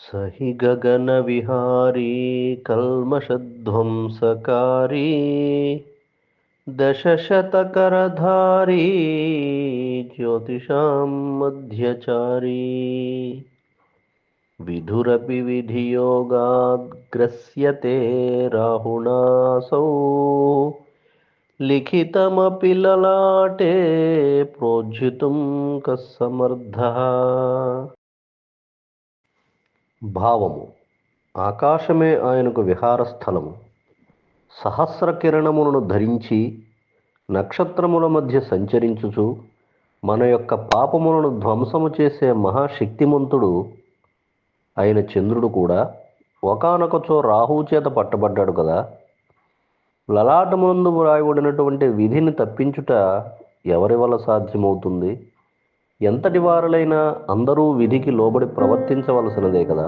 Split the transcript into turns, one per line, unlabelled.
సహి గగన విహారీ కల్మషధ్వంసకారీ దశశతకరధారీ జ్యోతిషాం మధ్యచారీ విధురపి విధియోగాద్గ్రస్యతే రాహుణాసౌ లిఖితమపి లలాటే ప్రోజ్झితుం కస్సమర్థః. భావము: ఆకాశమే ఆయనకు విహారస్థలము. సహస్ర కిరణములను ధరించి నక్షత్రముల మధ్య సంచరించుచు మన యొక్క పాపములను ధ్వంసము చేసే మహాశక్తిమంతుడు అయిన చంద్రుడు కూడా ఒకానొకచో రాహువు చేత పట్టబడ్డాడు కదా. లలాటమునందు వ్రాయబడినటువంటి విధిని తప్పించుట ఎవరి వల్ల సాధ్యమవుతుంది? ఎంతటి వారులైనా అందరూ విధికి లోబడి ప్రవర్తించవలసినదే కదా.